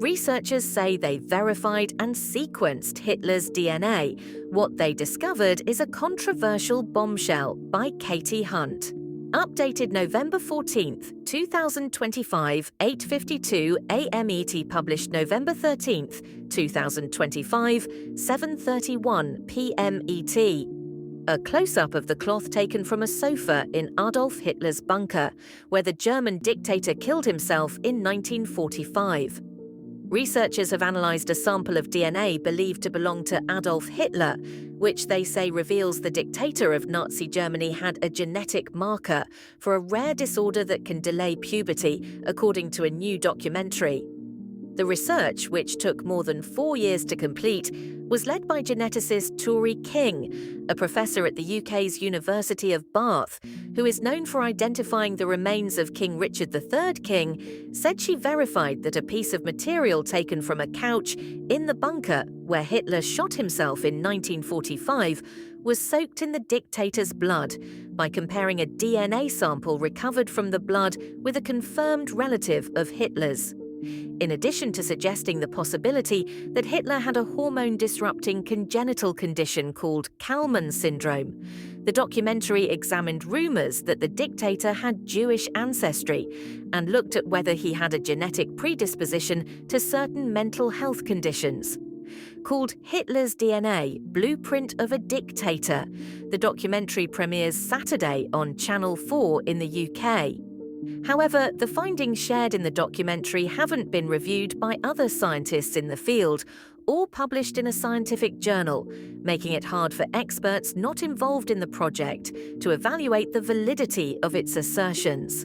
Researchers say they verified and sequenced Hitler's DNA. What they discovered is a controversial bombshell by Katie Hunt. Updated November 14, 2025, 8:52 a.m. ET, published November 13, 2025, 7:31 p.m. ET. A close-up of the cloth taken from a sofa in Adolf Hitler's bunker, where the German dictator killed himself in 1945. Researchers have analyzed a sample of DNA believed to belong to Adolf Hitler, which they say reveals the dictator of Nazi Germany had a genetic marker for a rare disorder that can delay puberty, according to a new documentary. The research, which took more than 4 years to complete, was led by geneticist Turi King, a professor at the UK's University of Bath, who is known for identifying the remains of King Richard III. King, said she verified that a piece of material taken from a couch in the bunker where Hitler shot himself in 1945 was soaked in the dictator's blood by comparing a DNA sample recovered from the blood with a confirmed relative of Hitler's. In addition to suggesting the possibility that Hitler had a hormone-disrupting congenital condition called Kallmann syndrome, the documentary examined rumors that the dictator had Jewish ancestry and looked at whether he had a genetic predisposition to certain mental health conditions. Called Hitler's DNA, Blueprint of a Dictator, the documentary premieres Saturday on Channel 4 in the UK. However, the findings shared in the documentary haven't been reviewed by other scientists in the field or published in a scientific journal, making it hard for experts not involved in the project to evaluate the validity of its assertions.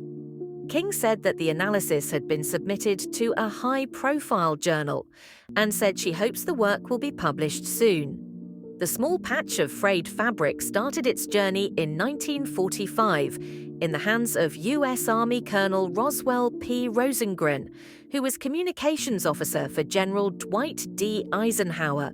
King said that the analysis had been submitted to a high-profile journal and said she hopes the work will be published soon. The small patch of frayed fabric started its journey in 1945 in the hands of U.S. Army Colonel Roswell P. Rosengren, who was communications officer for General Dwight D. Eisenhower.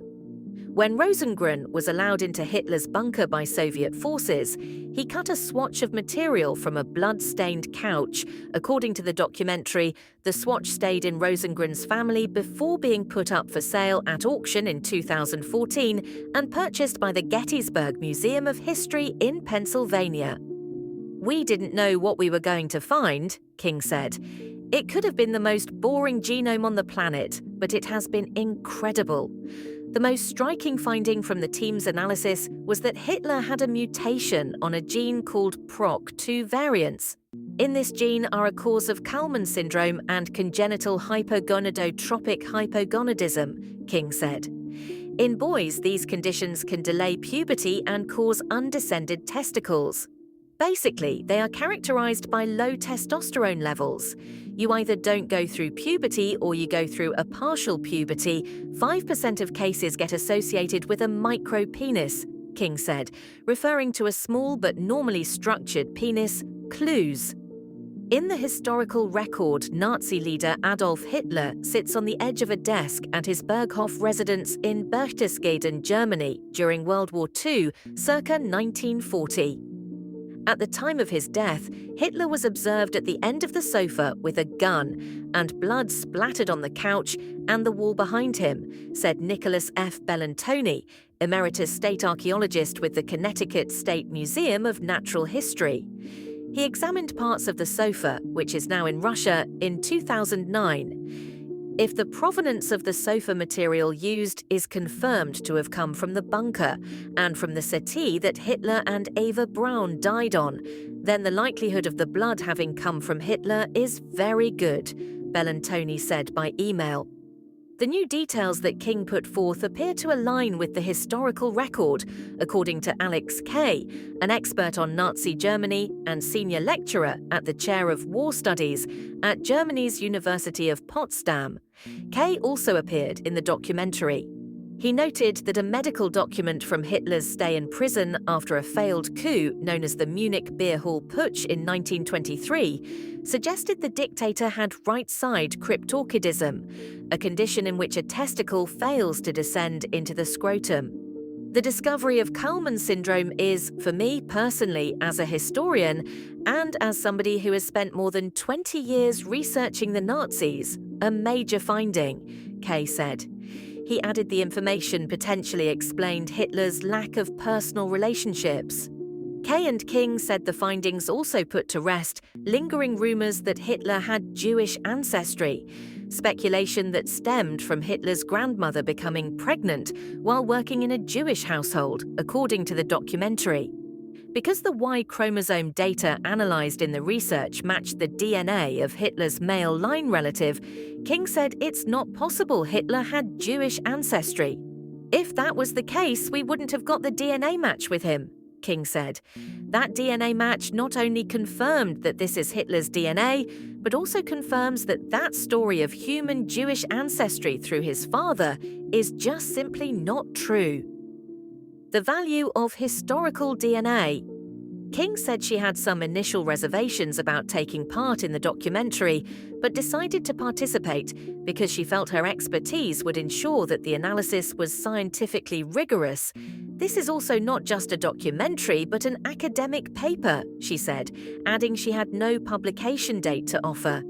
When Rosengren was allowed into Hitler's bunker by Soviet forces, he cut a swatch of material from a blood-stained couch. According to the documentary, the swatch stayed in Rosengren's family before being put up for sale at auction in 2014 and purchased by the Gettysburg Museum of History in Pennsylvania. "We didn't know what we were going to find," King said. "It could have been the most boring genome on the planet, but it has been incredible." The most striking finding from the team's analysis was that Hitler had a mutation on a gene called PROC2 variants. In this gene are a cause of Kallmann syndrome and congenital hypogonadotropic hypogonadism, King said. In boys, these conditions can delay puberty and cause undescended testicles. Basically, they are characterized by low testosterone levels. You either don't go through puberty or you go through a partial puberty. 5% of cases get associated with a micropenis, King said, referring to a small but normally structured penis, clues. In the historical record, Nazi leader Adolf Hitler sits on the edge of a desk at his Berghof residence in Berchtesgaden, Germany, during World War II, circa 1940. At the time of his death, Hitler was observed at the end of the sofa with a gun, and blood splattered on the couch and the wall behind him, said Nicholas F. Bellantoni, emeritus state archaeologist with the Connecticut State Museum of Natural History. He examined parts of the sofa, which is now in Russia, in 2009. If the provenance of the sofa material used is confirmed to have come from the bunker and from the settee that Hitler and Eva Braun died on, then the likelihood of the blood having come from Hitler is very good, Bellantoni said by email. The new details that King put forth appear to align with the historical record, according to Alex Kay, an expert on Nazi Germany and senior lecturer at the Chair of War Studies at Germany's University of Potsdam. Kay also appeared in the documentary. He noted that a medical document from Hitler's stay in prison after a failed coup known as the Munich Beer Hall Putsch in 1923 suggested the dictator had right-side cryptorchidism, a condition in which a testicle fails to descend into the scrotum. The discovery of Kallmann syndrome is, for me personally as a historian and as somebody who has spent more than 20 years researching the Nazis, a major finding, Kay said. He added the information potentially explained Hitler's lack of personal relationships. Kay and King said the findings also put to rest lingering rumors that Hitler had Jewish ancestry, speculation that stemmed from Hitler's grandmother becoming pregnant while working in a Jewish household, according to the documentary. Because the Y chromosome data analyzed in the research matched the DNA of Hitler's male line relative, King said it's not possible Hitler had Jewish ancestry. If that was the case, we wouldn't have got the DNA match with him, King said. That DNA match not only confirmed that this is Hitler's DNA, but also confirms that that story of human Jewish ancestry through his father is just simply not true. The value of historical DNA. King said she had some initial reservations about taking part in the documentary, but decided to participate because she felt her expertise would ensure that the analysis was scientifically rigorous. This is also not just a documentary, but an academic paper, she said, adding she had no publication date to offer.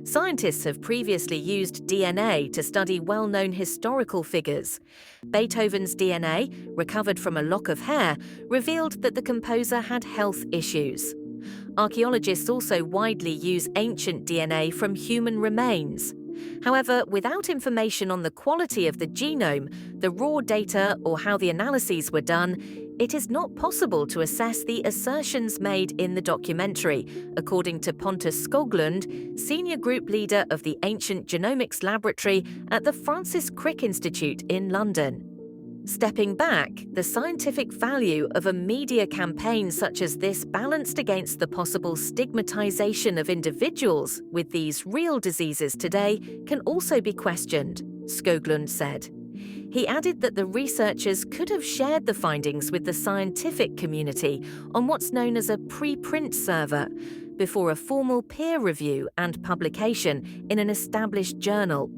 Scientists have previously used DNA to study well-known historical figures. Beethoven's DNA, recovered from a lock of hair, revealed that the composer had health issues. Archaeologists also widely use ancient DNA from human remains. However, without information on the quality of the genome, the raw data, or how the analyses were done, it is not possible to assess the assertions made in the documentary, according to Pontus Skoglund, senior group leader of the Ancient Genomics Laboratory at the Francis Crick Institute in London. Stepping back, the scientific value of a media campaign such as this balanced against the possible stigmatization of individuals with these real diseases today can also be questioned, Skoglund said. He added that the researchers could have shared the findings with the scientific community on what's known as a preprint server before a formal peer review and publication in an established journal.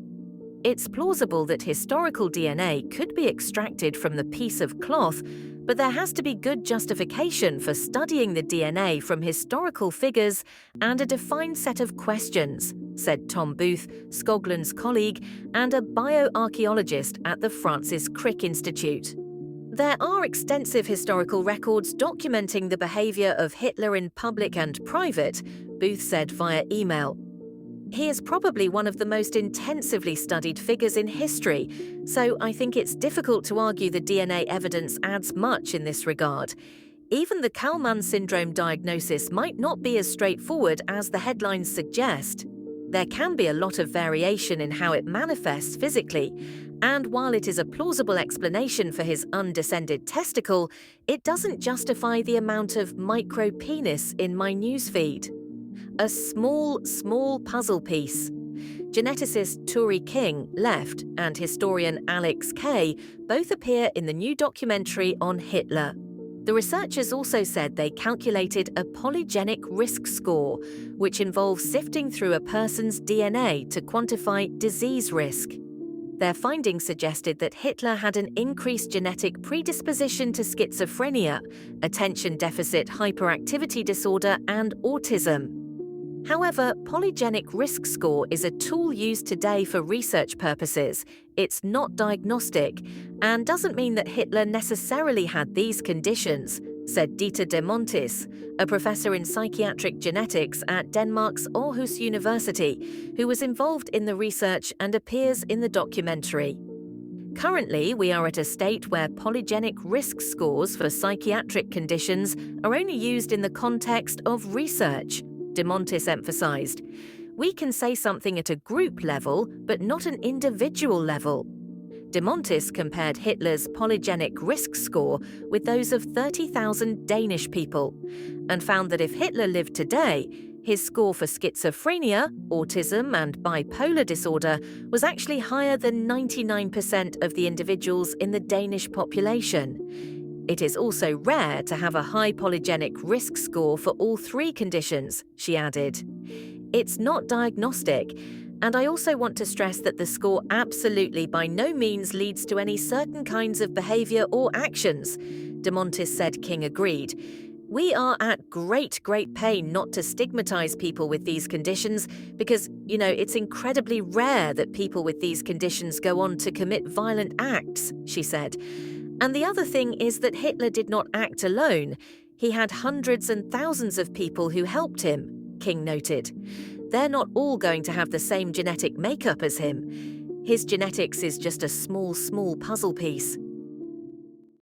It's plausible that historical DNA could be extracted from the piece of cloth, but there has to be good justification for studying the DNA from historical figures and a defined set of questions, said Tom Booth, Skoglund's colleague and a bioarchaeologist at the Francis Crick Institute. There are extensive historical records documenting the behavior of Hitler in public and private, Booth said via email. He is probably one of the most intensively studied figures in history, so I think it's difficult to argue the DNA evidence adds much in this regard. Even the Kallmann syndrome diagnosis might not be as straightforward as the headlines suggest. There can be a lot of variation in how it manifests physically, and while it is a plausible explanation for his undescended testicle, it doesn't justify the amount of micropenis in my newsfeed. A small puzzle piece. Geneticist Turi King, left, and historian Alex Kay both appear in the new documentary on Hitler. The researchers also said they calculated a polygenic risk score, which involves sifting through a person's DNA to quantify disease risk. Their findings suggested that Hitler had an increased genetic predisposition to schizophrenia, attention deficit hyperactivity disorder, and autism. However, polygenic risk score is a tool used today for research purposes. It's not diagnostic, and doesn't mean that Hitler necessarily had these conditions, said Dieter de Montis, a professor in psychiatric genetics at Denmark's Aarhus University, who was involved in the research and appears in the documentary. Currently, we are at a state where polygenic risk scores for psychiatric conditions are only used in the context of research, de Montis emphasized. We can say something at a group level, but not an individual level. De Montis compared Hitler's polygenic risk score with those of 30,000 Danish people, and found that if Hitler lived today, his score for schizophrenia, autism, and bipolar disorder was actually higher than 99% of the individuals in the Danish population. It is also rare to have a high polygenic risk score for all three conditions, she added. It's not diagnostic, and I also want to stress that the score absolutely by no means leads to any certain kinds of behavior or actions, de Montis said. King agreed. We are at great pain not to stigmatize people with these conditions because, it's incredibly rare that people with these conditions go on to commit violent acts, she said. And the other thing is that Hitler did not act alone. He had hundreds and thousands of people who helped him, King noted. They're not all going to have the same genetic makeup as him. His genetics is just a small puzzle piece.